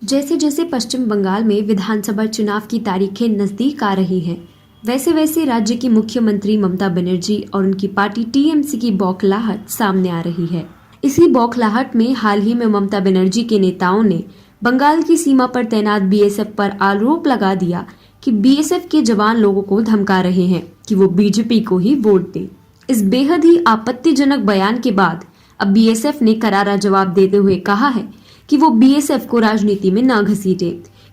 जैसे जैसे पश्चिम बंगाल में विधानसभा चुनाव की तारीखें नजदीक आ रही हैं, वैसे वैसे राज्य की मुख्यमंत्री ममता बनर्जी और उनकी पार्टी टीएमसी की बौखलाहट सामने आ रही है। इसी बौखलाहट में हाल ही में ममता बनर्जी के नेताओं ने बंगाल की सीमा पर तैनात बीएसएफ पर आरोप लगा दिया कि बीएसएफ के जवान लोगों को धमका रहे हैं कि वो बीजेपी को ही वोट दें। इस बेहद ही आपत्तिजनक बयान के बाद अब बीएसएफ ने करारा जवाब देते हुए कहा है कि वो बीएसएफ को राजनीति में न घसीटे,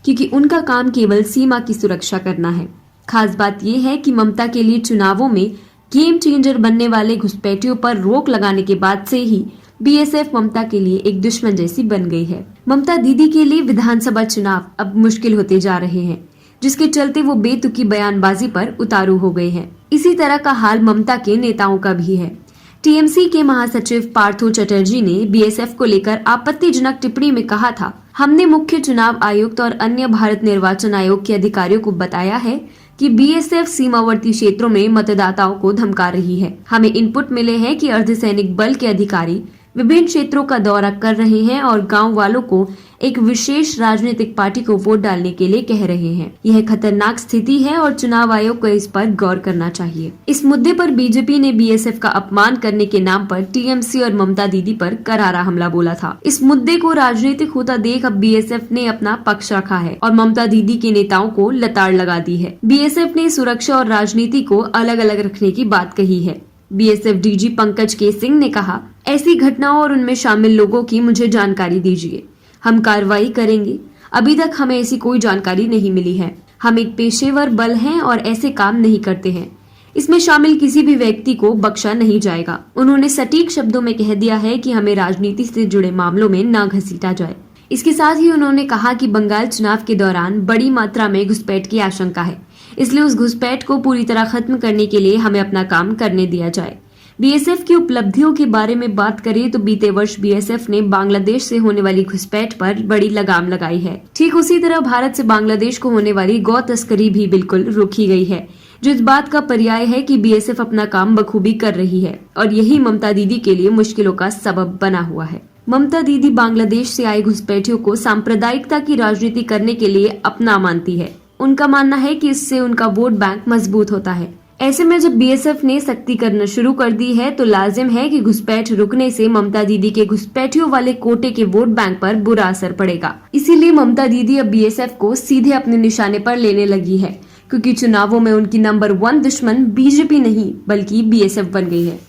क्योंकि उनका काम केवल सीमा की सुरक्षा करना है। खास बात यह है कि ममता के लिए चुनावों में गेम चेंजर बनने वाले घुसपैठियों पर रोक लगाने के बाद से ही बीएसएफ ममता के लिए एक दुश्मन जैसी बन गई है। ममता दीदी के लिए विधानसभा चुनाव अब मुश्किल होते जा रहे हैं, जिसके चलते वो बेतुकी बयानबाजी पर उतारू हो गए हैं। इसी तरह का हाल ममता के नेताओं का भी है। टीएमसी के महासचिव पार्थो चटर्जी ने बीएसएफ को लेकर आपत्तिजनक टिप्पणी में कहा था, हमने मुख्य चुनाव आयुक्त और अन्य भारत निर्वाचन आयोग के अधिकारियों को बताया है कि बीएसएफ सीमावर्ती क्षेत्रों में मतदाताओं को धमका रही है। हमें इनपुट मिले हैं कि अर्धसैनिक बल के अधिकारी विभिन्न क्षेत्रों का दौरा कर रहे हैं और गांव वालों को एक विशेष राजनीतिक पार्टी को वोट डालने के लिए कह रहे हैं। यह खतरनाक स्थिति है और चुनाव आयोग को इस पर गौर करना चाहिए। इस मुद्दे पर बीजेपी ने बीएसएफ का अपमान करने के नाम पर टीएमसी और ममता दीदी पर करारा हमला बोला था। इस मुद्दे को राजनीतिक होता देख अब बीएसएफ ने अपना पक्ष रखा है और ममता दीदी के नेताओं को लताड़ लगा दी है। बीएसएफ ने सुरक्षा और राजनीति को अलग अलग रखने की बात कही है। बीएसएफ डीजी पंकज के सिंह ने कहा, ऐसी घटनाओं और उनमें शामिल लोगों की मुझे जानकारी दीजिए, हम कार्रवाई करेंगे। अभी तक हमें ऐसी कोई जानकारी नहीं मिली है। हम एक पेशेवर बल हैं और ऐसे काम नहीं करते हैं। इसमें शामिल किसी भी व्यक्ति को बख्शा नहीं जाएगा। उन्होंने सटीक शब्दों में कह दिया है कि हमें राजनीति से जुड़े मामलों में न घसीटा जाए। इसके साथ ही उन्होंने कहा कि बंगाल चुनाव के दौरान बड़ी मात्रा में घुसपैठ की आशंका है, इसलिए उस घुसपैठ को पूरी तरह खत्म करने के लिए हमें अपना काम करने दिया जाए। बीएसएफ की उपलब्धियों के बारे में बात करें तो बीते वर्ष बीएसएफ ने बांग्लादेश से होने वाली घुसपैठ पर बड़ी लगाम लगाई है। ठीक उसी तरह भारत से बांग्लादेश को होने वाली गौ तस्करी भी बिल्कुल रोकी गई है, जो इस बात का पर्याय है कि बीएसएफ अपना काम बखूबी कर रही है और यही ममता दीदी के लिए मुश्किलों का सबब बना हुआ है। ममता दीदी बांग्लादेश से आए घुसपैठियों को सांप्रदायिकता की राजनीति करने के लिए अपना मानती है। उनका मानना है कि इससे उनका वोट बैंक मजबूत होता है। ऐसे में जब बीएसएफ ने सख्ती करना शुरू कर दी है तो लाजिम है कि घुसपैठ रुकने से ममता दीदी के घुसपैठियों वाले कोटे के वोट बैंक पर बुरा असर पड़ेगा। इसीलिए ममता दीदी अब बीएसएफ को सीधे अपने निशाने पर लेने लगी है, क्योंकि चुनावों में उनकी नंबर 1 दुश्मन बीजेपी नहीं बल्कि बीएसएफ बन गई है।